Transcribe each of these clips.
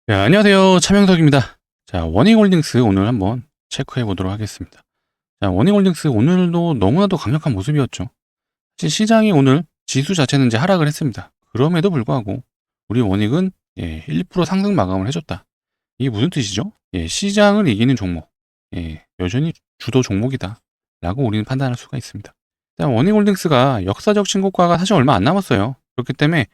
네, 안녕하세요. 차명석입니다. 자, 원익홀딩스 오늘 한번 체크해 보도록 하겠습니다. 자, 원익홀딩스 오늘도 너무나도 강력한 모습이었죠. 사실 시장이 오늘 지수 자체는 이제 하락을 했습니다. 그럼에도 불구하고 우리 원익은 1, 2% 상승 마감을 해줬다. 이게 무슨 뜻이죠? 시장을 이기는 종목, 여전히 주도 종목이다. 라고 우리는 판단할 수가 있습니다. 원익홀딩스가 역사적 신고가가 사실 얼마 안 남았어요. 그렇기 때문에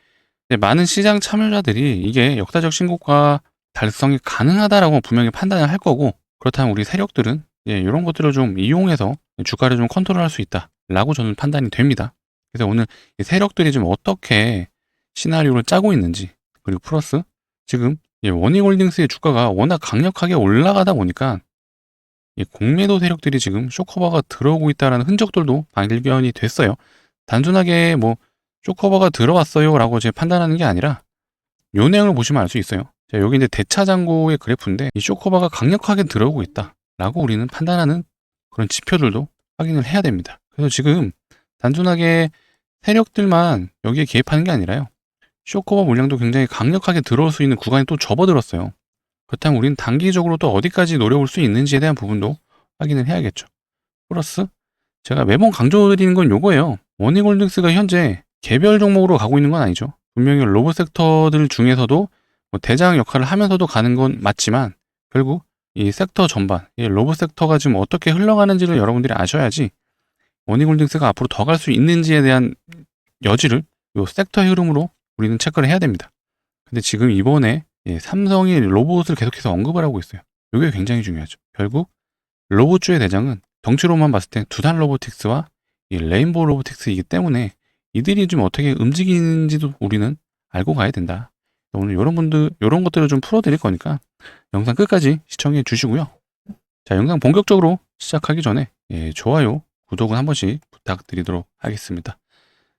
많은 시장 참여자들이 이게 역사적 신고가 달성이 가능하다라고 분명히 판단을 할 거고, 그렇다면 우리 세력들은 이런 것들을 좀 이용해서 주가를 좀 컨트롤할 수 있다라고 저는 판단이 됩니다. 그래서 오늘 이 세력들이 좀 어떻게 시나리오를 짜고 있는지, 그리고 플러스 지금 원익홀딩스의 주가가 워낙 강력하게 올라가다 보니까 이 공매도 세력들이 지금 쇼커버가 들어오고 있다는 흔적들도 발견이 됐어요. 단순하게 뭐 쇼커버가 들어왔어요 라고 제 판단하는 게 아니라 요 내용을 보시면 알 수 있어요. 자, 여기 이제 대차장고의 그래프인데 이 쇼커버가 강력하게 들어오고 있다 라고 우리는 판단하는 그런 지표들도 확인을 해야 됩니다. 그래서 지금 단순하게 세력들만 여기에 개입하는 게 아니라요, 쇼커버 물량도 굉장히 강력하게 들어올 수 있는 구간이 또 접어들었어요. 그렇다면 우리는 단기적으로 또 어디까지 노려볼 수 있는지에 대한 부분도 확인을 해야겠죠. 플러스 제가 매번 강조드리는 건 요거예요. 원익홀딩스가 현재 개별 종목으로 가고 있는 건 아니죠. 분명히 로봇 섹터들 중에서도 뭐 대장 역할을 하면서도 가는 건 맞지만, 결국 이 섹터 전반, 이 로봇 섹터가 지금 어떻게 흘러가는지를 여러분들이 아셔야지 원익홀딩스가 앞으로 더 갈 수 있는지에 대한 여지를 이 섹터의 흐름으로 우리는 체크를 해야 됩니다. 근데 지금 이번에 삼성이 로봇을 계속해서 언급을 하고 있어요. 이게 굉장히 중요하죠. 결국 로봇주의 대장은 덩치로만 봤을 때 두산 로보틱스와 이 레인보우 로보틱스이기 때문에 이들이 좀 어떻게 움직이는지도 우리는 알고 가야 된다. 오늘 이런 것들을 좀 풀어드릴 거니까 영상 끝까지 시청해 주시고요. 자, 영상 본격적으로 시작하기 전에 좋아요, 구독은 한 번씩 부탁드리도록 하겠습니다.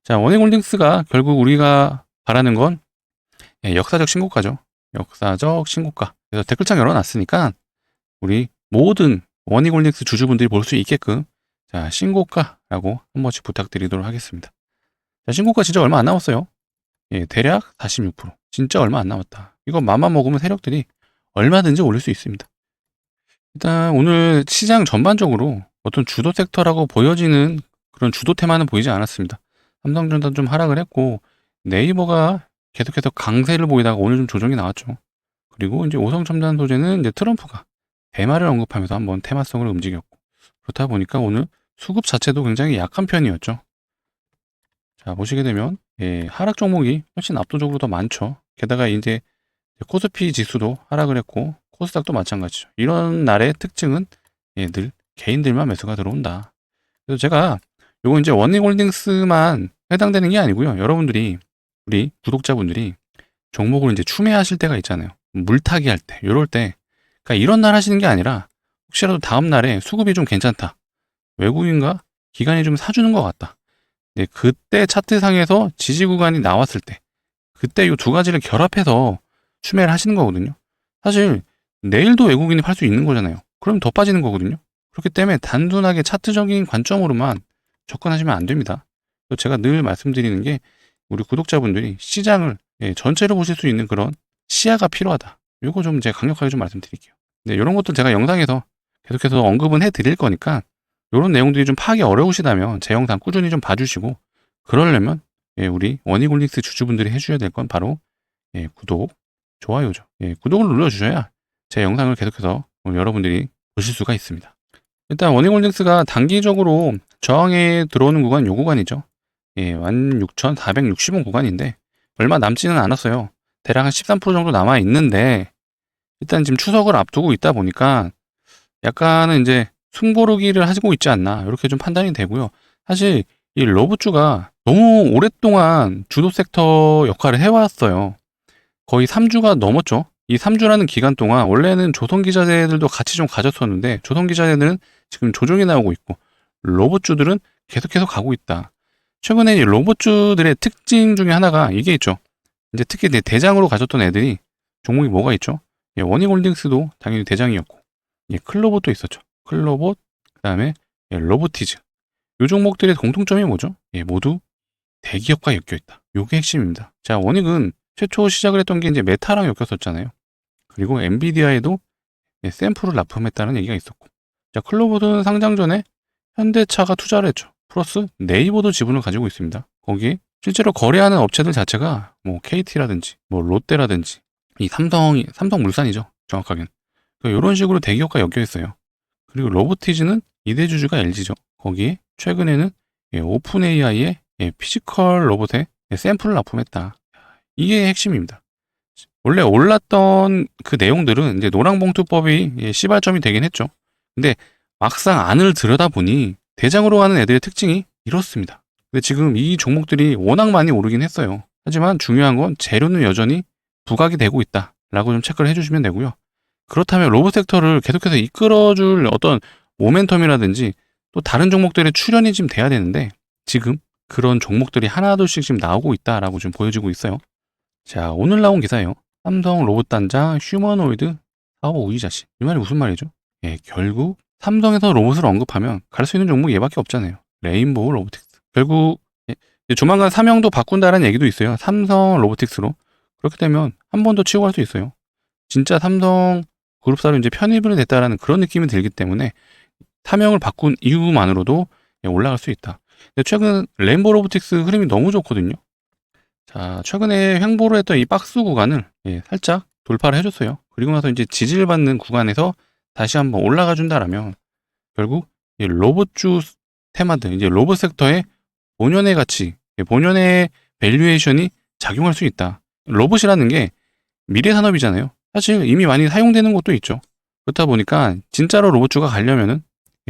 자, 원익홀딩스가 결국 우리가 바라는 건 역사적 신고가죠. 역사적 신고가. 그래서 댓글창 열어놨으니까 우리 모든 원익홀딩스 주주분들이 볼 수 있게끔 자, 신고가라고 한 번씩 부탁드리도록 하겠습니다. 자, 신고가 진짜 얼마 안 남았어요. 대략 46%. 진짜 얼마 안 남았다. 이거 맘만 먹으면 세력들이 얼마든지 올릴 수 있습니다. 일단 오늘 시장 전반적으로 어떤 주도 섹터라고 보여지는 그런 주도 테마는 보이지 않았습니다. 삼성전자도 좀 하락을 했고, 네이버가 계속해서 강세를 보이다가 오늘 좀 조정이 나왔죠. 그리고 이제 오성첨단 소재는 이제 트럼프가 대마를 언급하면서 한번 테마성을 움직였고, 그렇다 보니까 오늘 수급 자체도 굉장히 약한 편이었죠. 자, 보시게 되면 하락 종목이 훨씬 압도적으로 더 많죠. 게다가 이제 코스피 지수도 하락을 했고 코스닥도 마찬가지죠. 이런 날의 특징은 늘 개인들만 매수가 들어온다. 그래서 제가 요거 이제 원익홀딩스만 해당되는 게 아니고요. 여러분들이, 우리 구독자분들이 종목을 이제 추매하실 때가 있잖아요. 물타기 할 때, 요럴 때, 그러니까 이런 날 하시는 게 아니라 혹시라도 다음 날에 수급이 좀 괜찮다, 외국인과 기관이 좀 사주는 것 같다, 그때 차트상에서 지지 구간이 나왔을 때, 그때 이 두 가지를 결합해서 추매를 하시는 거거든요. 사실 내일도 외국인이 팔 수 있는 거잖아요. 그럼 더 빠지는 거거든요. 그렇기 때문에 단순하게 차트적인 관점으로만 접근하시면 안 됩니다. 제가 늘 말씀드리는 게 우리 구독자분들이 시장을 전체로 보실 수 있는 그런 시야가 필요하다. 이거 좀 제가 강력하게 좀 말씀드릴게요. 이런 것들 제가 영상에서 계속해서 언급은 해드릴 거니까 이런 내용들이 좀 파악이 어려우시다면 제 영상 꾸준히 좀 봐주시고, 그러려면 우리 원익홀딩스 주주분들이 해주셔야 될 건 바로 구독, 좋아요죠. 구독을 눌러주셔야 제 영상을 계속해서 여러분들이 보실 수가 있습니다. 일단 원익홀딩스가 단기적으로 저항에 들어오는 구간, 요 구간이죠. 16,460원 구간인데 얼마 남지는 않았어요. 대략 한 13% 정도 남아 있는데, 일단 지금 추석을 앞두고 있다 보니까 약간은 이제 숨고르기를 하고 있지 않나, 이렇게 좀 판단이 되고요. 사실 이 로봇주가 너무 오랫동안 주도 섹터 역할을 해왔어요. 거의 3주가 넘었죠. 이 3주라는 기간 동안 원래는 조선기자재들도 같이 좀 가졌었는데, 조선기자재들은 지금 조정이 나오고 있고 로봇주들은 계속해서 가고 있다. 최근에 이 로봇주들의 특징 중에 하나가 이게 있죠. 이제 특히 대장으로 가졌던 애들이 종목이 뭐가 있죠? 원익홀딩스도 당연히 대장이었고, 클로봇도 있었죠. 클로봇, 그 다음에 로보티즈. 이 종목들의 공통점이 뭐죠? 모두 대기업과 엮여 있다. 요게 핵심입니다. 자, 원익은 최초 시작을 했던 게 이제 메타랑 엮였었잖아요. 그리고 엔비디아에도 샘플을 납품했다는 얘기가 있었고, 자, 클로버는 상장 전에 현대차가 투자를 했죠. 플러스 네이버도 지분을 가지고 있습니다. 거기에 실제로 거래하는 업체들 자체가 뭐 KT라든지 뭐 롯데라든지 이 삼성물산이죠. 정확하게는. 이런 식으로 대기업과 엮여 있어요. 그리고 로보티즈는 이대주주가 LG죠. 거기에 최근에는 오픈 AI의 피지컬 로봇에 샘플을 납품했다. 이게 핵심입니다. 원래 올랐던 그 내용들은 이제 노랑봉투법이 시발점이 되긴 했죠. 근데 막상 안을 들여다보니 대장으로 가는 애들의 특징이 이렇습니다. 근데 지금 이 종목들이 워낙 많이 오르긴 했어요. 하지만 중요한 건 재료는 여전히 부각이 되고 있다라고 좀 체크를 해주시면 되고요. 그렇다면 로봇 섹터를 계속해서 이끌어줄 어떤 모멘텀이라든지 또 다른 종목들의 출현이 지금 돼야 되는데 지금 그런 종목들이 하나둘씩 지금 나오고 있다라고 좀 보여지고 있어요. 자, 오늘 나온 기사예요. 삼성 로봇 단자 휴머노이드 사업 우위자신. 이 말이 무슨 말이죠? 결국 삼성에서 로봇을 언급하면 갈 수 있는 종목이 얘밖에 없잖아요. 레인보우 로보틱스. 결국 조만간 사명도 바꾼다라는 얘기도 있어요. 삼성 로보틱스로. 그렇게 되면 한 번 더 치고 갈 수 있어요. 진짜 삼성 그룹사로 이제 편입을 됐다라는 그런 느낌이 들기 때문에 타명을 바꾼 이유만으로도 올라갈 수 있다. 근데 최근 레인보우 로보틱스 흐름이 너무 좋거든요. 자, 최근에 횡보를 했던 이 박스 구간을 살짝 돌파를 해줬어요. 그리고 나서 이제 지지를 받는 구간에서 다시 한번 올라가 준다라면 결국 이 로봇주 테마들, 이제 로봇 섹터의 본연의 가치, 본연의 밸류에이션이 작용할 수 있다. 로봇이라는 게 미래 산업이잖아요. 사실 이미 많이 사용되는 것도 있죠. 그렇다 보니까 진짜로 로봇주가 가려면은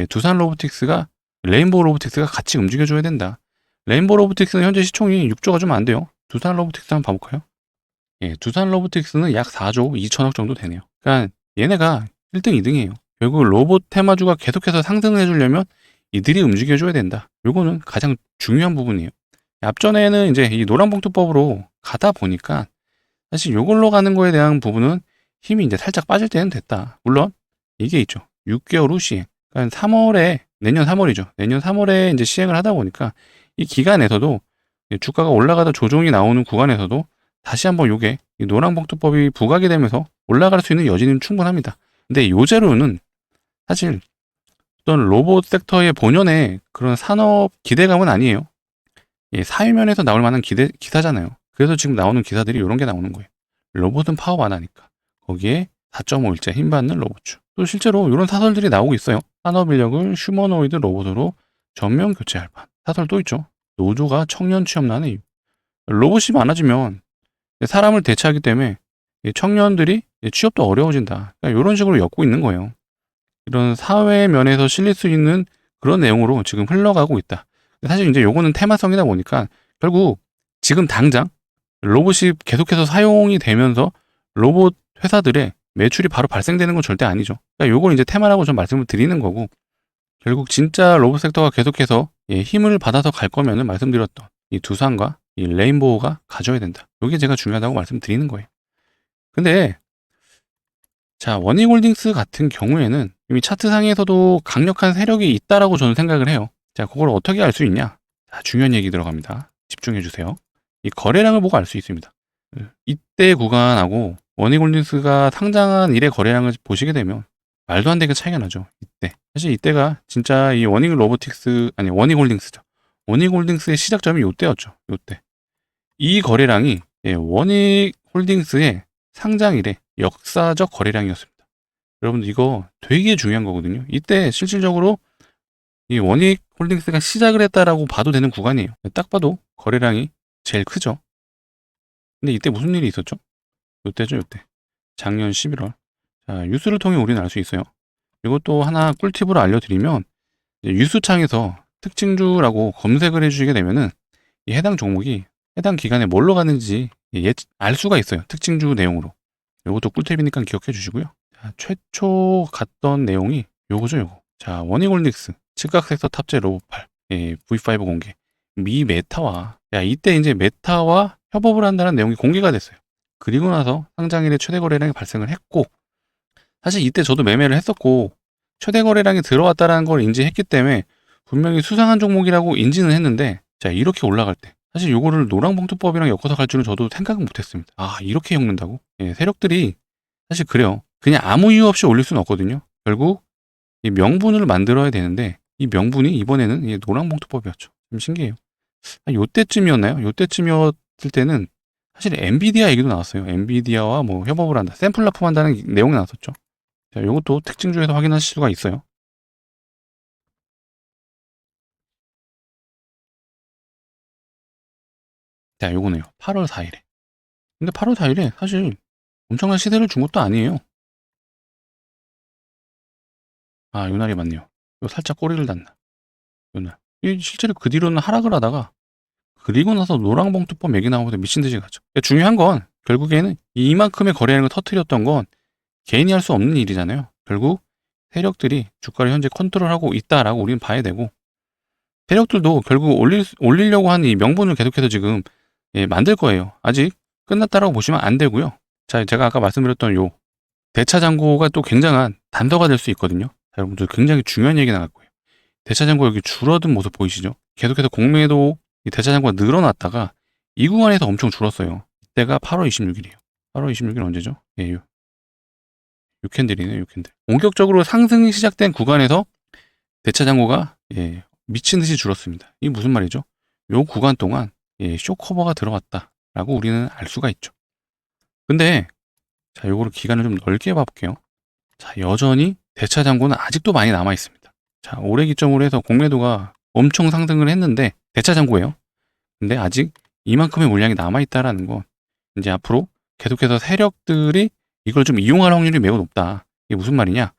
두산 로보틱스가 레인보우 로보틱스가 같이 움직여줘야 된다. 레인보우 로보틱스는 현재 시총이 6조가 좀 안 돼요. 두산 로보틱스 한번 봐볼까요? 두산 로보틱스는 약 4조 2천억 정도 되네요. 그러니까 얘네가 1등, 2등이에요. 결국 로봇 테마주가 계속해서 상승을 해주려면 이들이 움직여줘야 된다. 요거는 가장 중요한 부분이에요. 앞전에는 이제 이 노란봉투법으로 가다 보니까 사실 요걸로 가는 거에 대한 부분은 힘이 이제 살짝 빠질 때는 됐다. 물론 이게 있죠. 6개월 후 시행. 그러니까 3월에, 내년 3월이죠. 내년 3월에 이제 시행을 하다 보니까 이 기간에서도 주가가 올라가다 조정이 나오는 구간에서도 다시 한번 요게 이 노랑봉투법이 부각이 되면서 올라갈 수 있는 여지는 충분합니다. 근데 요 재료는 사실 어떤 로봇 섹터의 본연의 그런 산업 기대감은 아니에요. 사회면에서 나올 만한 기사잖아요. 그래서 지금 나오는 기사들이 이런 게 나오는 거예요. 로봇은 파업 안 하니까. 거기에 4.5일째 힘받는 로봇주. 또 실제로 이런 사설들이 나오고 있어요. 산업 인력을 휴머노이드 로봇으로 전면 교체할 판. 사설 또 있죠. 노조가 청년 취업난의 이유. 로봇이 많아지면 사람을 대체하기 때문에 청년들이 취업도 어려워진다. 그러니까 이런 식으로 엮고 있는 거예요. 이런 사회 면에서 실릴 수 있는 그런 내용으로 지금 흘러가고 있다. 사실 이제 요거는 테마성이다 보니까 결국 지금 당장 로봇이 계속해서 사용이 되면서 로봇 회사들의 매출이 바로 발생되는 건 절대 아니죠. 그러니까 요걸 이제 테마라고 좀 말씀을 드리는 거고 결국 진짜 로봇 섹터가 계속해서 힘을 받아서 갈 거면은 말씀드렸던 이 두산과 이 레인보우가 가져야 된다. 이게 제가 중요하다고 말씀드리는 거예요. 근데 자, 원익홀딩스 같은 경우에는 이미 차트상에서도 강력한 세력이 있다라고 저는 생각을 해요. 자, 그걸 어떻게 알 수 있냐? 자, 중요한 얘기 들어갑니다. 집중해 주세요. 이 거래량을 보고 알 수 있습니다. 이때 구간하고 원익홀딩스가 상장한 일의 거래량을 보시게 되면 말도 안 되게 차이가 나죠. 이때. 사실 이때가 진짜 이 원익홀딩스죠. 원익홀딩스의 시작점이 요때였죠. 요때. 이 거래량이 원익홀딩스의 상장일의 역사적 거래량이었습니다. 여러분들 이거 되게 중요한 거거든요. 이때 실질적으로 이 원익홀딩스가 시작을 했다라고 봐도 되는 구간이에요. 딱 봐도 거래량이 제일 크죠. 근데 이때 무슨 일이 있었죠? 요때죠, 요때. 작년 11월. 자, 뉴스를 통해 우리는 알 수 있어요. 이것도 하나 꿀팁으로 알려드리면 뉴스창에서 특징주라고 검색을 해주시게 되면은 이 해당 종목이 해당 기간에 뭘로 가는지 알 수가 있어요. 특징주 내용으로. 이것도 꿀팁이니까 기억해 주시고요. 자, 최초 갔던 내용이 요거죠, 요거. 자, 원익홀딩스 즉각 섹터 탑재 로봇팔 V5 공개. 미 메타와 이때 이제 메타와 협업을 한다는 내용이 공개가 됐어요. 그리고 나서 상장일에 최대 거래량이 발생을 했고 사실 이때 저도 매매를 했었고 최대 거래량이 들어왔다는 걸 인지했기 때문에 분명히 수상한 종목이라고 인지는 했는데 자, 이렇게 올라갈 때 사실 요거를 노랑봉투법이랑 엮어서 갈 줄은 저도 생각은 못했습니다. 아, 이렇게 엮는다고? 세력들이 사실 그래요. 그냥 아무 이유 없이 올릴 수는 없거든요. 결국 이 명분을 만들어야 되는데 이 명분이 이번에는 이 노랑봉투법이었죠. 좀 신기해요. 요때쯤이었나요? 요때쯤이었을 때는 사실 엔비디아 얘기도 나왔어요. 엔비디아와 뭐 협업을 한다. 샘플 납품한다는 내용이 나왔었죠. 자, 요것도 특징 중에서 확인하실 수가 있어요. 자, 요거네요. 8월 4일에. 근데 8월 4일에 사실 엄청난 시세를 준 것도 아니에요. 아, 요 날이 맞네요. 요 살짝 꼬리를 닿나. 요 날. 이 실제로 그 뒤로는 하락을 하다가 그리고 나서 노랑봉투법 얘기 나오면서 미친 듯이 가죠. 그러니까 중요한 건 결국에는 이만큼의 거래량을 터트렸던 건 개인이 할 수 없는 일이잖아요. 결국 세력들이 주가를 현재 컨트롤하고 있다라고 우리는 봐야 되고 세력들도 결국 올리려고 하는 이 명분을 계속해서 지금 만들 거예요. 아직 끝났다라고 보시면 안 되고요. 자, 제가 아까 말씀드렸던 요 대차 잔고가 또 굉장한 단서가 될 수 있거든요. 자, 여러분들 굉장히 중요한 얘기 나갈 거예요. 대차 잔고 여기 줄어든 모습 보이시죠? 계속해서 공매도 이 대차 잔고가 늘어났다가 이 구간에서 엄청 줄었어요. 이때가 8월 26일이에요. 8월 26일 언제죠? 예, 요 캔들이네요, 요 캔들. 본격적으로 상승이 시작된 구간에서 대차 잔고가 미친 듯이 줄었습니다. 이게 무슨 말이죠? 요 구간 동안 쇼커버가 들어왔다라고 우리는 알 수가 있죠. 근데 자, 요거를 기간을 좀 넓게 봐볼게요. 자, 여전히 대차 잔고는 아직도 많이 남아 있습니다. 자, 올해 기점으로 해서 공매도가 엄청 상승을 했는데 대차 잔고예요. 근데 아직 이만큼의 물량이 남아 있다라는 건 이제 앞으로 계속해서 세력들이 이걸 좀 이용할 확률이 매우 높다. 이게 무슨 말이냐?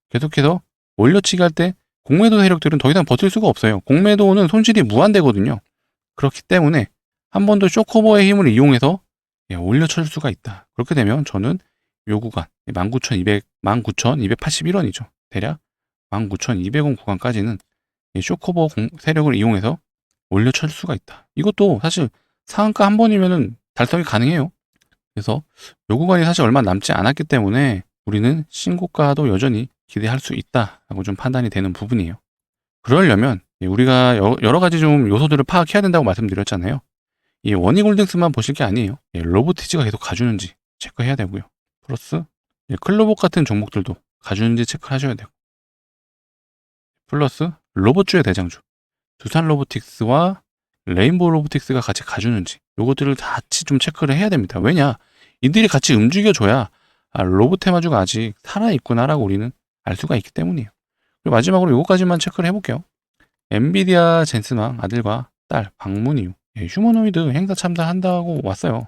계속해서 올려치기 할 때 공매도 세력들은 더 이상 버틸 수가 없어요. 공매도는 손실이 무한대거든요. 그렇기 때문에 한 번 더 쇼커버의 힘을 이용해서 올려칠 수가 있다. 그렇게 되면 저는 요 구간 19,281원이죠. 대략 19,200원 구간까지는 쇼커버 세력을 이용해서 올려칠 수가 있다. 이것도 사실 상한가 한 번이면은 달성이 가능해요. 그래서 요 구간이 사실 얼마 남지 않았기 때문에 우리는 신고가도 여전히 기대할 수 있다라고 좀 판단이 되는 부분이에요. 그러려면 우리가 여러 가지 좀 요소들을 파악해야 된다고 말씀드렸잖아요. 이 원희골딩스만 보실 게 아니에요. 로보티지가 계속 가주는지 체크해야 되고요. 플러스 클로복 같은 종목들도 가주는지 체크하셔야 되고, 플러스 로봇주의 대장주 두산 로보틱스와 레인보우 로보틱스가 같이 가주는지 요것들을 같이 좀 체크를 해야 됩니다. 왜냐? 이들이 같이 움직여줘야 로봇 테마주가 아직 살아있구나라고 우리는 알 수가 있기 때문이에요. 그리고 마지막으로 요거까지만 체크를 해볼게요. 엔비디아 젠슨왕 아들과 딸 방문 이후 휴머노이드 행사 참가한다고 왔어요.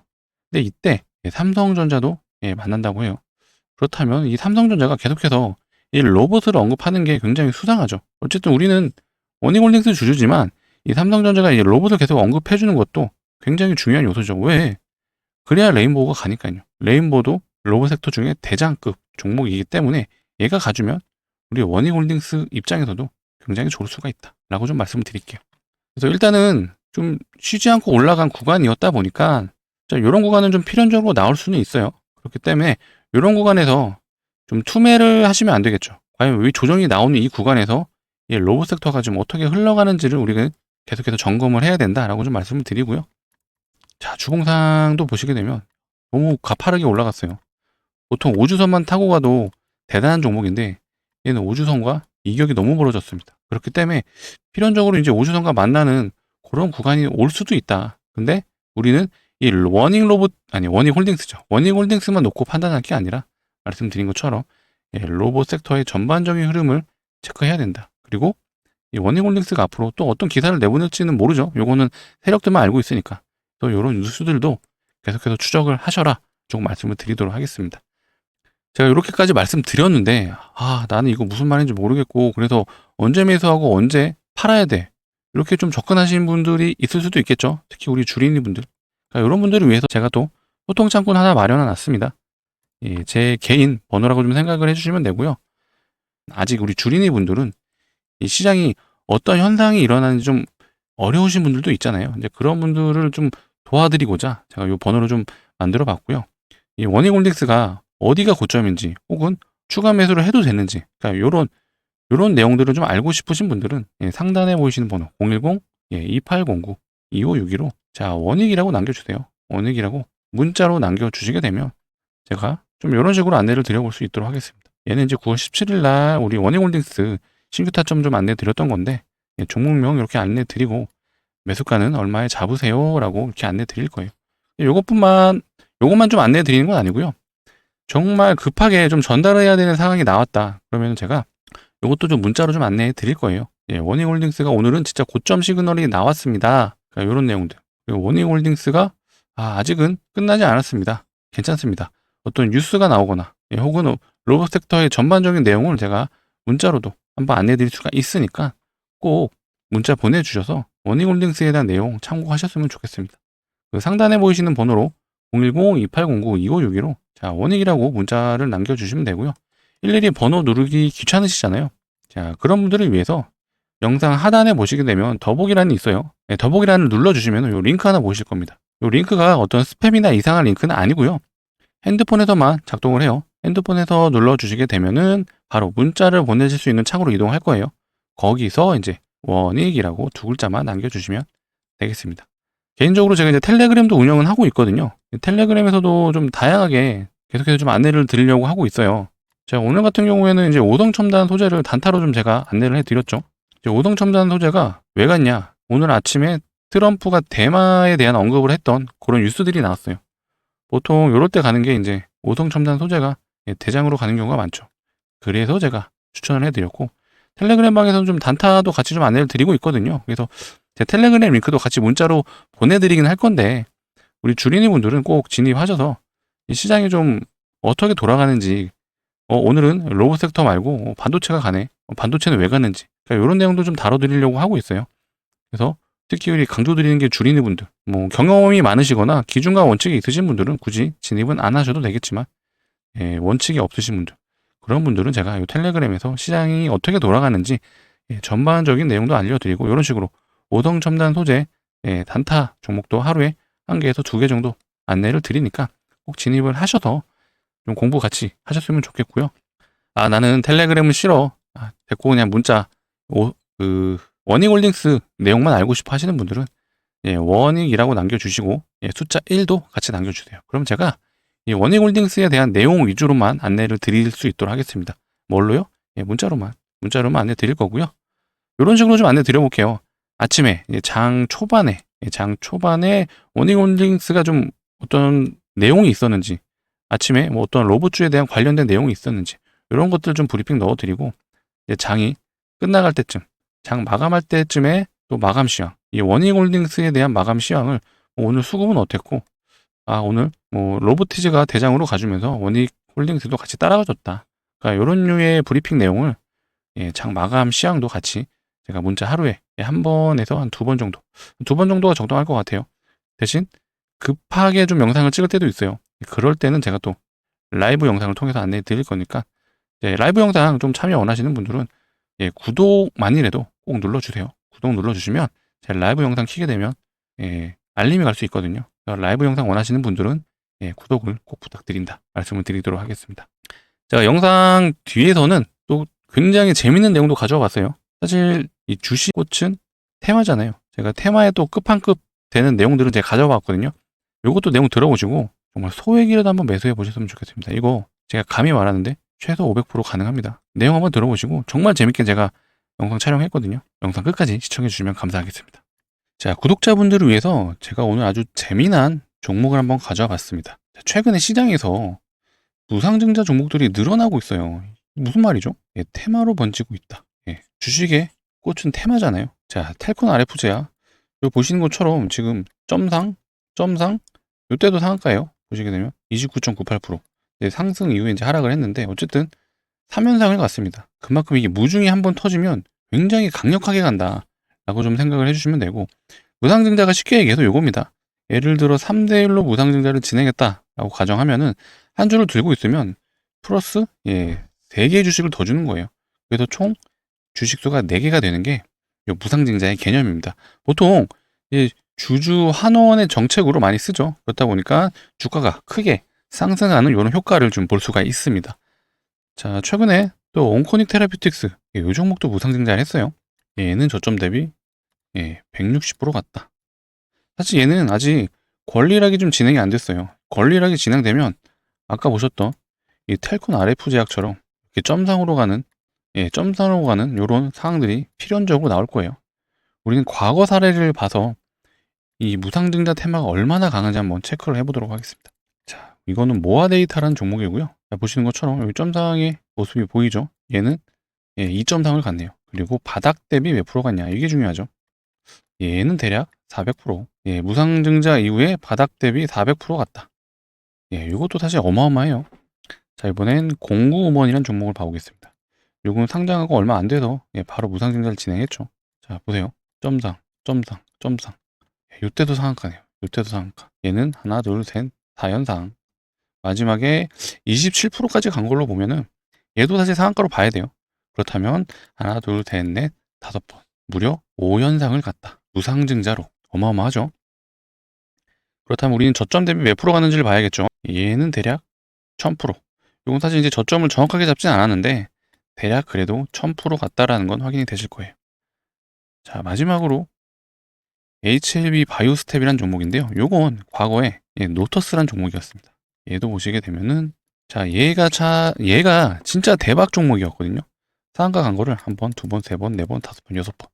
근데 이때 삼성전자도 만난다고 해요. 그렇다면 이 삼성전자가 계속해서 이 로봇을 언급하는 게 굉장히 수상하죠. 어쨌든 우리는 원희골딩스 주주지만 이 삼성전자가 이 로봇을 계속 언급해주는 것도 굉장히 중요한 요소죠. 왜? 그래야 레인보우가 가니까요. 레인보우도 로봇 섹터 중에 대장급 종목이기 때문에 얘가 가주면 우리 원희골딩스 입장에서도 굉장히 좋을 수가 있다라고 좀 말씀을 드릴게요. 그래서 일단은 좀 쉬지 않고 올라간 구간이었다 보니까 이런 구간은 좀 필연적으로 나올 수는 있어요. 그렇기 때문에 이런 구간에서 좀 투매를 하시면 안 되겠죠. 과연 왜 조정이 나오는 이 구간에서 이 로봇 섹터가 좀 어떻게 흘러가는지를 우리가 계속해서 점검을 해야 된다라고 좀 말씀을 드리고요. 자, 주봉상도 보시게 되면 너무 가파르게 올라갔어요. 보통 5주선만 타고 가도 대단한 종목인데 얘는 5주선과 이격이 너무 벌어졌습니다. 그렇기 때문에 필연적으로 이제 5주선과 만나는 그런 구간이 올 수도 있다. 근데 우리는 이 워닝 홀딩스죠. 워닝 홀딩스만 놓고 판단할 게 아니라 말씀드린 것처럼 로봇 섹터의 전반적인 흐름을 체크해야 된다. 그리고 이 워닝 홀딩스가 앞으로 또 어떤 기사를 내보낼지는 모르죠. 요거는 세력들만 알고 있으니까. 또 이런 뉴스들도 계속해서 추적을 하셔라. 조금 말씀을 드리도록 하겠습니다. 제가 이렇게까지 말씀드렸는데 나는 이거 무슨 말인지 모르겠고 그래서 언제 매수하고 언제 팔아야 돼. 이렇게 좀 접근하시는 분들이 있을 수도 있겠죠. 특히 우리 주린이 분들. 그러니까 이런 분들을 위해서 제가 또 소통창구 하나 마련해 놨습니다. 제 개인 번호라고 좀 생각을 해주시면 되고요. 아직 우리 주린이 분들은 이 시장이 어떤 현상이 일어나는지 좀 어려우신 분들도 있잖아요. 이제 그런 분들을 좀 도와드리고자 제가 이 번호를 좀 만들어 봤고요. 이 원희골딩스가 어디가 고점인지 혹은 추가 매수를 해도 되는지 그러니까 요런 내용들을 좀 알고 싶으신 분들은 상단에 보이시는 번호 010-2809-2562로 자 원익이라고 남겨주세요. 원익이라고 문자로 남겨주시게 되면 제가 좀 이런 식으로 안내를 드려볼 수 있도록 하겠습니다. 얘는 이제 9월 17일 날 우리 원익홀딩스 신규 타점 좀 안내 드렸던 건데, 종목명 이렇게 안내 드리고 매수가는 얼마에 잡으세요 라고 이렇게 안내 드릴 거예요. 요것만 좀 안내 드리는 건 아니고요. 정말 급하게 좀 전달해야 되는 상황이 나왔다 그러면 제가 요것도 좀 문자로 좀 안내해 드릴 거예요. 원익홀딩스가 오늘은 진짜 고점 시그널이 나왔습니다. 그러니까 이런 내용들. 그리고 원익홀딩스가 아직은 끝나지 않았습니다. 괜찮습니다. 어떤 뉴스가 나오거나 혹은 로봇 섹터의 전반적인 내용을 제가 문자로도 한번 안내 드릴 수가 있으니까 꼭 문자 보내주셔서 원익홀딩스에 대한 내용 참고하셨으면 좋겠습니다. 그 상단에 보이시는 번호로 010-2809-2562로 자, 원익이라고 문자를 남겨주시면 되고요. 일일이 번호 누르기 귀찮으시잖아요. 자, 그런 분들을 위해서 영상 하단에 보시게 되면 더보기란이 있어요. 더보기란을 눌러주시면 요 링크 하나 보이실 겁니다. 요 링크가 어떤 스팸이나 이상한 링크는 아니고요. 핸드폰에서만 작동을 해요. 핸드폰에서 눌러주시게 되면은 바로 문자를 보내실 수 있는 창으로 이동할 거예요. 거기서 이제 원익이라고 두 글자만 남겨주시면 되겠습니다. 개인적으로 제가 이제 텔레그램도 운영은 하고 있거든요. 텔레그램에서도 좀 다양하게 계속해서 좀 안내를 드리려고 하고 있어요. 제가 오늘 같은 경우에는 이제 오성첨단 소재를 단타로 좀 제가 안내를 해드렸죠. 이제 오성첨단 소재가 왜 갔냐? 오늘 아침에 트럼프가 대마에 대한 언급을 했던 그런 뉴스들이 나왔어요. 보통 이럴 때 가는 게 이제 오성첨단 소재가 대장으로 가는 경우가 많죠. 그래서 제가 추천을 해드렸고, 텔레그램 방에서는 좀 단타도 같이 좀 안내를 드리고 있거든요. 그래서 제 텔레그램 링크도 같이 문자로 보내드리긴 할 건데, 우리 주린이 분들은 꼭 진입하셔서 이 시장이 좀 어떻게 돌아가는지, 오늘은 로봇 섹터 말고 반도체가 가네. 반도체는 왜 갔는지. 그러니까 이런 내용도 좀 다뤄드리려고 하고 있어요. 그래서 특히 우리 강조드리는 게 주린이 분들, 뭐 경험이 많으시거나 기준과 원칙이 있으신 분들은 굳이 진입은 안 하셔도 되겠지만, 원칙이 없으신 분들, 그런 분들은 제가 이 텔레그램에서 시장이 어떻게 돌아가는지 전반적인 내용도 알려드리고, 이런 식으로 오성첨단 소재 단타 종목도 하루에 1개에서 2개 정도 안내를 드리니까 꼭 진입을 하셔서 좀 공부 같이 하셨으면 좋겠고요. 나는 텔레그램은 싫어. 됐고 그냥 문자 원익홀딩스 내용만 알고 싶어 하시는 분들은 원익이라고 남겨주시고 숫자 1도 같이 남겨주세요. 그럼 제가 이 원익홀딩스에 대한 내용 위주로만 안내를 드릴 수 있도록 하겠습니다. 뭘로요? 문자로만 안내 드릴 거고요. 이런 식으로 좀 안내 드려볼게요. 아침에 장 초반에 원익홀딩스가 좀 어떤 내용이 있었는지, 아침에 뭐 어떤 로봇주에 대한 관련된 내용이 있었는지 이런 것들 좀 브리핑 넣어드리고, 장이 끝나갈 때쯤, 장 마감할 때쯤에 또 마감 시황, 이 원익홀딩스에 대한 마감 시황을 오늘 수급은 어땠고, 오늘 뭐 로보티즈가 대장으로 가주면서 원익홀딩스도 같이 따라가줬다. 그러니까 이런 류의 브리핑 내용을 장 마감 시황도 같이 제가 문자 하루에 한 번에서 한 2번 정도, 2번 정도가 적당할 것 같아요. 대신 급하게 좀 영상을 찍을 때도 있어요. 그럴 때는 제가 또 라이브 영상을 통해서 안내 드릴 거니까, 라이브 영상 좀 참여 원하시는 분들은 구독만이라도 꼭 눌러주세요. 구독 눌러주시면 제 라이브 영상 키게 되면 알림이 갈 수 있거든요. 라이브 영상 원하시는 분들은 구독을 꼭 부탁드린다 말씀을 드리도록 하겠습니다. 제가 영상 뒤에서는 또 굉장히 재밌는 내용도 가져와 봤어요. 사실 이 주식꽃은 테마잖아요. 제가 테마에 또 끝판끝 되는 내용들은 제가 가져와 봤거든요. 요것도 내용 들어보시고 정말 소액이라도 한번 매수해 보셨으면 좋겠습니다. 이거 제가 감히 말하는데 최소 500% 가능합니다. 내용 한번 들어보시고 정말 재밌게 제가 영상 촬영했거든요. 영상 끝까지 시청해 주시면 감사하겠습니다. 자, 구독자분들을 위해서 제가 오늘 아주 재미난 종목을 한번 가져와 봤습니다. 최근에 시장에서 무상증자 종목들이 늘어나고 있어요. 무슨 말이죠? 테마로 번지고 있다. 주식의 꽃은 테마잖아요. 자, 텔콘 RF제야. 여기 보시는 것처럼 지금 점상 이때도 상한가예요. 보시게 되면 29.98%. 상승 이후에 이제 하락을 했는데 어쨌든 3연상을 갔습니다. 그만큼 이게 무중이 한번 터지면 굉장히 강력하게 간다 라고 좀 생각을 해주시면 되고, 무상증자가 쉽게 얘기해서 요겁니다. 예를 들어 3대1로 무상증자를 진행했다 라고 가정하면은 한 주를 들고 있으면 플러스 3개의 주식을 더 주는 거예요. 그래서 총 주식수가 4개가 되는 게 무상증자의 개념입니다. 보통 주주 환원의 정책으로 많이 쓰죠. 그렇다 보니까 주가가 크게 상승하는 이런 효과를 좀 볼 수가 있습니다. 자, 최근에 또 온코닉 테라피틱스 이 종목도 무상증자를 했어요. 얘는 저점 대비 160% 갔다. 사실 얘는 아직 권리락이 좀 진행이 안 됐어요. 권리락이 진행되면 아까 보셨던 이 텔콘 RF 제약처럼 이렇게 점상으로 가는, 점상으로 가는 요런 상황들이 필연적으로 나올 거예요. 우리는 과거 사례를 봐서 이 무상증자 테마가 얼마나 강한지 한번 체크를 해보도록 하겠습니다. 자, 이거는 모아 데이터라는 종목이고요. 자, 보시는 것처럼 여기 점상의 모습이 보이죠? 얘는 2점상을 갔네요. 그리고 바닥 대비 몇 프로 갔냐, 이게 중요하죠. 얘는 대략 400%. 무상증자 이후에 바닥 대비 400% 갔다. 이것도 사실 어마어마해요. 자, 이번엔 공구음원이라는 종목을 봐보겠습니다. 요건 상장하고 얼마 안 돼서 바로 무상증자를 진행했죠. 자, 보세요. 점상, 점상, 점상. 요때도 상한가네요. 요때도 상한가. 얘는 하나, 둘, 셋, 4연상. 마지막에 27%까지 간 걸로 보면은 얘도 사실 상한가로 봐야 돼요. 그렇다면 하나, 둘, 셋, 넷, 5번. 무려 5연상을 갔다. 무상증자로. 어마어마하죠. 그렇다면 우리는 저점 대비 몇 프로 가는지를 봐야겠죠. 얘는 대략 1000%. 이건 사실 이제 저점을 정확하게 잡진 않았는데 대략 그래도 1000% 갔다라는 건 확인이 되실 거예요. 자, 마지막으로 HLB 바이오스텝이란 종목인데요. 요건 과거에 노터스란 종목이었습니다. 얘도 보시게 되면은 자, 얘가 진짜 대박 종목이었거든요. 상한가 간 거를 한 번, 두 번, 세 번, 네 번, 5번, 6번.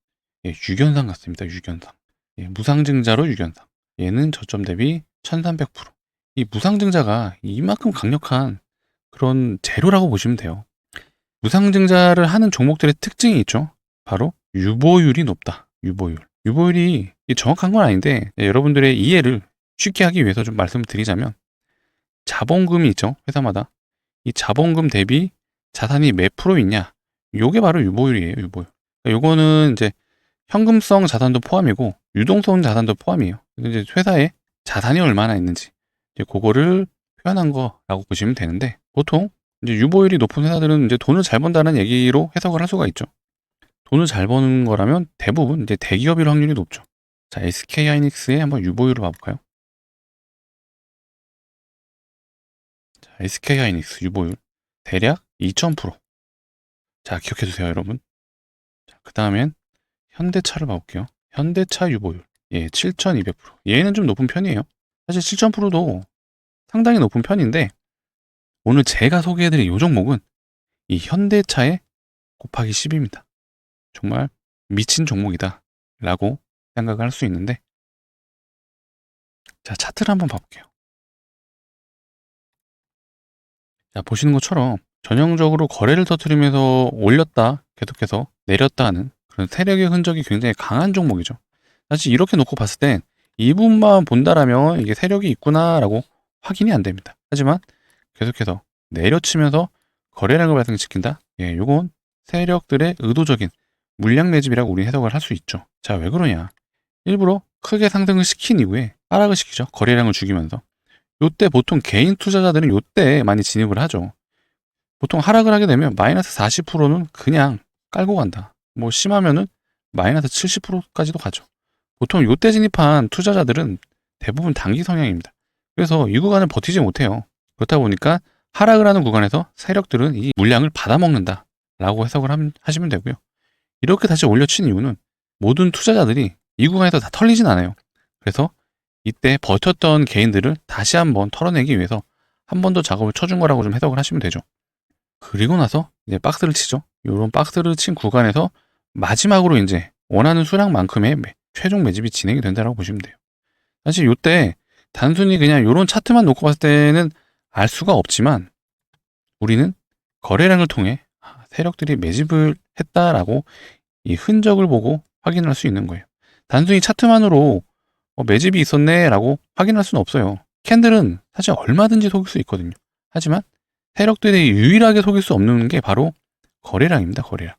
6연상 같습니다. 6연상. 무상증자로 6연상. 얘는 저점 대비 1300%. 이 무상증자가 이만큼 강력한 그런 재료라고 보시면 돼요. 무상증자를 하는 종목들의 특징이 있죠. 바로 유보율이 높다. 유보율. 유보율이 정확한 건 아닌데 여러분들의 이해를 쉽게 하기 위해서 좀 말씀을 드리자면 자본금이 있죠. 회사마다. 이 자본금 대비 자산이 몇 프로 있냐. 요게 바로 유보율이에요. 유보율. 요거는 이제 현금성 자산도 포함이고 유동성 자산도 포함이에요. 이제 회사에 자산이 얼마나 있는지 이제 그거를 표현한 거라고 보시면 되는데 보통 이제 유보율이 높은 회사들은 이제 돈을 잘 번다는 얘기로 해석을 할 수가 있죠. 돈을 잘 버는 거라면 대부분 이제 대기업일 확률이 높죠. 자, SK하이닉스의 한번 유보율을 봐볼까요? 자, SK하이닉스 유보율 대략 2000%. 자, 기억해 두세요, 여러분. 자, 그 다음엔 현대차를 봐볼게요. 현대차 유보율 7200%. 얘는 좀 높은 편이에요. 사실 7000%도 상당히 높은 편인데 오늘 제가 소개해드릴 이 종목은 이 현대차의 곱하기 10입니다. 정말 미친 종목이다 라고 생각을 할 수 있는데 자, 차트를 한번 봐볼게요. 자, 보시는 것처럼 전형적으로 거래를 터뜨리면서 올렸다 계속해서 내렸다 하는 그런 세력의 흔적이 굉장히 강한 종목이죠. 사실 이렇게 놓고 봤을 땐 이분만 본다라면 이게 세력이 있구나라고 확인이 안 됩니다. 하지만 계속해서 내려치면서 거래량을 발생시킨다? 요건 세력들의 의도적인 물량 매집이라고 우리 해석을 할 수 있죠. 자, 왜 그러냐? 일부러 크게 상승을 시킨 이후에 하락을 시키죠. 거래량을 죽이면서. 요때 보통 개인 투자자들은 요때 많이 진입을 하죠. 보통 하락을 하게 되면 마이너스 40%는 그냥 깔고 간다. 뭐 심하면은 마이너스 70%까지도 가죠. 보통 요때 진입한 투자자들은 대부분 단기 성향입니다. 그래서 이 구간을 버티지 못해요. 그렇다 보니까 하락을 하는 구간에서 세력들은 이 물량을 받아먹는다 라고 해석을 하시면 되고요. 이렇게 다시 올려친 이유는 모든 투자자들이 이 구간에서 다 털리진 않아요. 그래서 이때 버텼던 개인들을 다시 한번 털어내기 위해서 한 번 더 작업을 쳐준 거라고 좀 해석을 하시면 되죠. 그리고 나서 이제 박스를 치죠. 이런 박스를 친 구간에서 마지막으로 이제 원하는 수량만큼의 최종 매집이 진행이 된다고 보시면 돼요. 사실 이때 단순히 그냥 이런 차트만 놓고 봤을 때는 알 수가 없지만 우리는 거래량을 통해 세력들이 매집을 했다라고 이 흔적을 보고 확인할 수 있는 거예요. 단순히 차트만으로 매집이 있었네라고 확인할 수는 없어요. 캔들은 사실 얼마든지 속일 수 있거든요. 하지만 세력들이 유일하게 속일 수 없는 게 바로 거래량입니다. 거래량.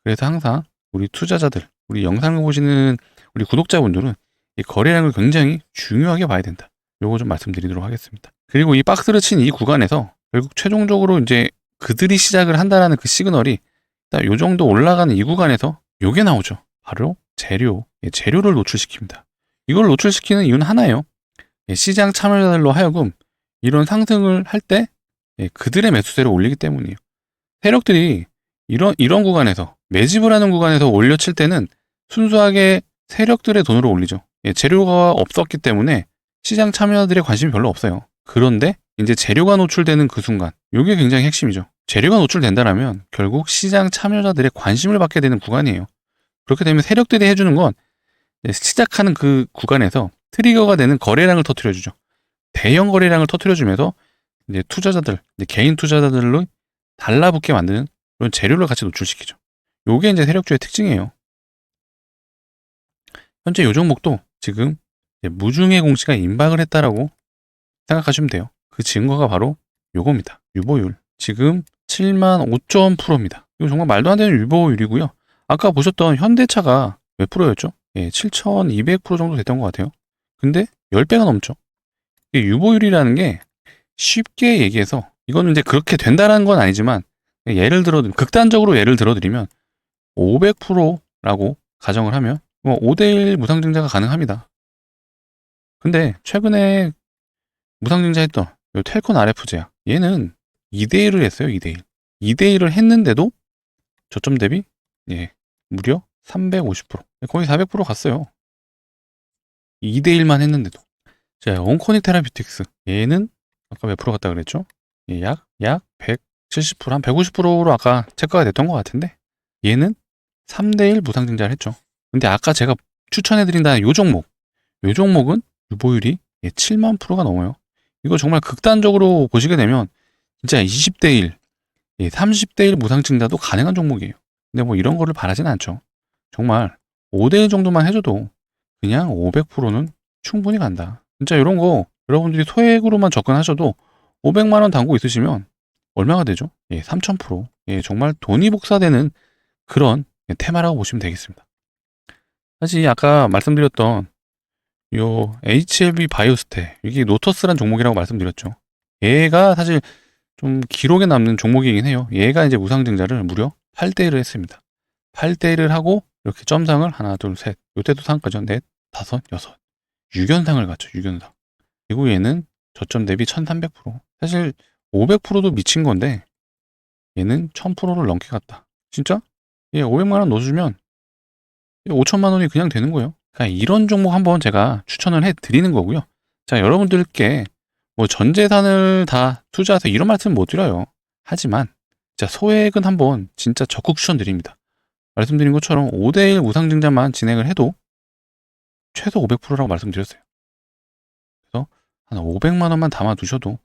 그래서 항상 우리 투자자들, 우리 영상을 보시는 우리 구독자분들은 이 거래량을 굉장히 중요하게 봐야 된다. 요거 좀 말씀드리도록 하겠습니다. 그리고 이 박스를 친 이 구간에서 결국 최종적으로 이제 그들이 시작을 한다라는 그 시그널이 딱 요 정도 올라가는 이 구간에서 요게 나오죠. 바로 재료를 노출시킵니다. 이걸 노출시키는 이유는 하나예요. 시장 참여자들로 하여금 이런 상승을 할 때 그들의 매수세를 올리기 때문이에요. 세력들이 이런 구간에서 매집을 하는 구간에서 올려칠 때는 순수하게 세력들의 돈으로 올리죠. 재료가 없었기 때문에 시장 참여자들의 관심이 별로 없어요. 그런데 이제 재료가 노출되는 그 순간, 이게 굉장히 핵심이죠. 재료가 노출된다라면 결국 시장 참여자들의 관심을 받게 되는 구간이에요. 그렇게 되면 세력들이 해주는 건 시작하는 그 구간에서 트리거가 되는 거래량을 터뜨려주죠. 대형 거래량을 터뜨려주면서 이제 투자자들, 이제 개인 투자자들로 달라붙게 만드는 그런 재료를 같이 노출시키죠. 요게 이제 세력주의 특징이에요. 현재 요 종목도 지금 무중의 공시가 임박을 했다라고 생각하시면 돼요. 그 증거가 바로 요겁니다. 유보율. 지금 7만 5.%입니다. 이거 정말 말도 안 되는 유보율이고요. 아까 보셨던 현대차가 몇 프로였죠? 7,200% 정도 됐던 것 같아요. 근데 10배가 넘죠. 이 유보율이라는 게 쉽게 얘기해서 이거는 이제 그렇게 된다는 건 아니지만 예를 들어 극단적으로 예를 들어드리면 500%라고 가정을 하면 5대1 무상증자가 가능합니다. 근데 최근에 무상증자 했던 요 텔콘 RF제약 얘는 2대1을 했어요. 2대1. 2대1을 했는데도 저점 대비 무려 350% 거의 400% 갔어요. 2대1만 했는데도. 자, 온코닉 테라뷰틱스 얘는 아까 몇 프로 갔다 그랬죠? 약 170%, 한 150%로 아까 체크가 됐던 것 같은데 얘는 3대1 무상증자를 했죠. 근데 아까 제가 추천해드린다는 요 종목은 유보율이 7만 %가 넘어요. 이거 정말 극단적으로 보시게 되면 진짜 20대1, 30대1 무상증자도 가능한 종목이에요. 근데 뭐 이런 거를 바라진 않죠. 정말 5대1 정도만 해줘도 그냥 500%는 충분히 간다. 진짜 이런 거 여러분들이 소액으로만 접근하셔도 500만 원 담고 있으시면 얼마가 되죠? 3,000%. 정말 돈이 복사되는 그런 테마라고 보시면 되겠습니다. 사실 아까 말씀드렸던 요 HLB 바이오스테 이게 노터스란 종목이라고 말씀드렸죠. 얘가 사실 좀 기록에 남는 종목이긴 해요. 얘가 이제 무상증자를 무려 8대1을 했습니다. 8대1을 하고 이렇게 점상을 하나, 둘, 셋. 요때도 상까죠. 넷, 다섯, 여섯. 6연상을 갔죠. 6연상. 그리고 얘는 저점 대비 1300%. 사실 500%도 미친 건데 얘는 1000%를 넘게 갔다. 진짜? 얘 500만 원 넣어주면 5천만 원이 그냥 되는 거예요. 그러니까 이런 종목 한번 제가 추천을 해드리는 거고요. 자, 여러분들께 뭐 전 재산을 다 투자해서 이런 말씀 못 드려요. 하지만 진짜 소액은 한번 진짜 적극 추천드립니다. 말씀드린 것처럼 5대1 무상증자만 진행을 해도 최소 500%라고 말씀드렸어요. 그래서 한 500만 원만 담아 두셔도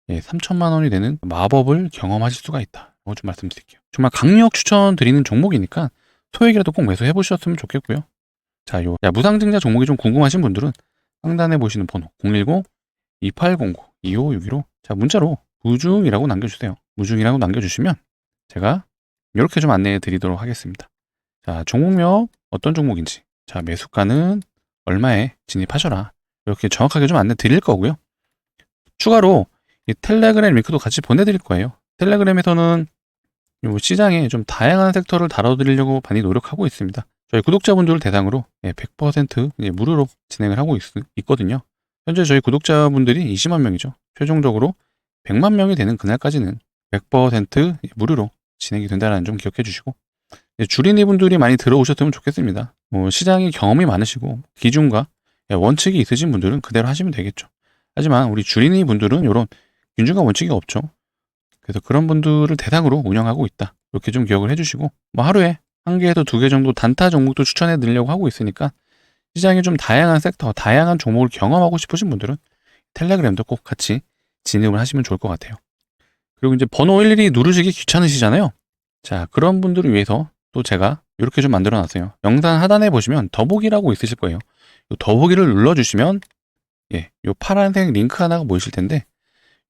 3천만 원이 되는 마법을 경험하실 수가 있다. 이거 좀 말씀드릴게요. 정말 강력 추천드리는 종목이니까 소액이라도 꼭 매수해 보셨으면 좋겠고요. 자, 무상증자 종목이 좀 궁금하신 분들은 상단에 보시는 번호 010-2809-2561로 자, 문자로 무중이라고 남겨주세요. 무중이라고 남겨주시면 제가 이렇게 좀 안내해 드리도록 하겠습니다. 자, 종목명 어떤 종목인지, 자, 매수가는 얼마에 진입하셔라. 이렇게 정확하게 좀 안내 드릴 거고요. 추가로 이 텔레그램 링크도 같이 보내드릴 거예요. 텔레그램에서는 시장에 좀 다양한 섹터를 다뤄드리려고 많이 노력하고 있습니다. 저희 구독자분들을 대상으로 100% 무료로 진행을 하고 있거든요. 현재 저희 구독자분들이 20만 명이죠. 최종적으로 100만 명이 되는 그날까지는 100% 무료로 진행이 된다는 점 기억해 주시고 주린이 분들이 많이 들어오셨으면 좋겠습니다. 시장에 경험이 많으시고 기준과 원칙이 있으신 분들은 그대로 하시면 되겠죠. 하지만 우리 주린이 분들은 이런 기준과 원칙이 없죠. 그래서 그런 분들을 대상으로 운영하고 있다. 이렇게 좀 기억을 해주시고 뭐 하루에 1개에서 2개 정도 단타 종목도 추천해 드리려고 하고 있으니까 시장에 좀 다양한 섹터, 다양한 종목을 경험하고 싶으신 분들은 텔레그램도 꼭 같이 진입을 하시면 좋을 것 같아요. 그리고 이제 번호 일일이 누르시기 귀찮으시잖아요. 자, 그런 분들을 위해서 또 제가 이렇게 좀 만들어 놨어요. 영상 하단에 보시면 더보기라고 있으실 거예요. 이 더보기를 눌러주시면 요 파란색 링크 하나가 보이실 텐데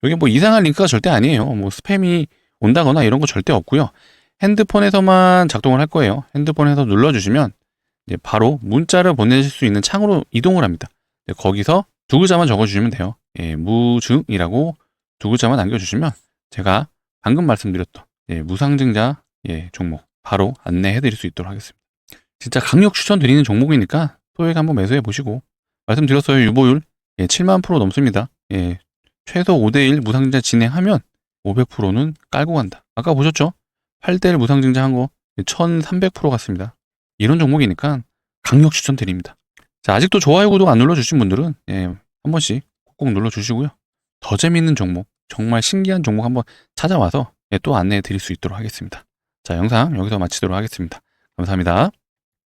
여기 뭐 이상한 링크가 절대 아니에요. 뭐 스팸이 온다거나 이런 거 절대 없고요. 핸드폰에서만 작동을 할 거예요. 핸드폰에서 눌러주시면 이제 바로 문자를 보내실 수 있는 창으로 이동을 합니다. 거기서 두 글자만 적어주시면 돼요. 무중이라고 두 글자만 남겨주시면 제가 방금 말씀드렸던 무상증자 종목 바로 안내해 드릴 수 있도록 하겠습니다. 진짜 강력 추천드리는 종목이니까 소액 한번 매수해 보시고 말씀드렸어요. 유보율 7만 % 넘습니다. 최소 5대1 무상증자 진행하면 500%는 깔고 간다. 아까 보셨죠? 8대1 무상증자 한 거 1300% 갔습니다. 이런 종목이니까 강력 추천드립니다. 자, 아직도 좋아요, 구독 안 눌러주신 분들은 한 번씩 꼭 눌러주시고요. 더 재밌는 종목, 정말 신기한 종목 한번 찾아와서 또 안내해 드릴 수 있도록 하겠습니다. 자, 영상 여기서 마치도록 하겠습니다. 감사합니다.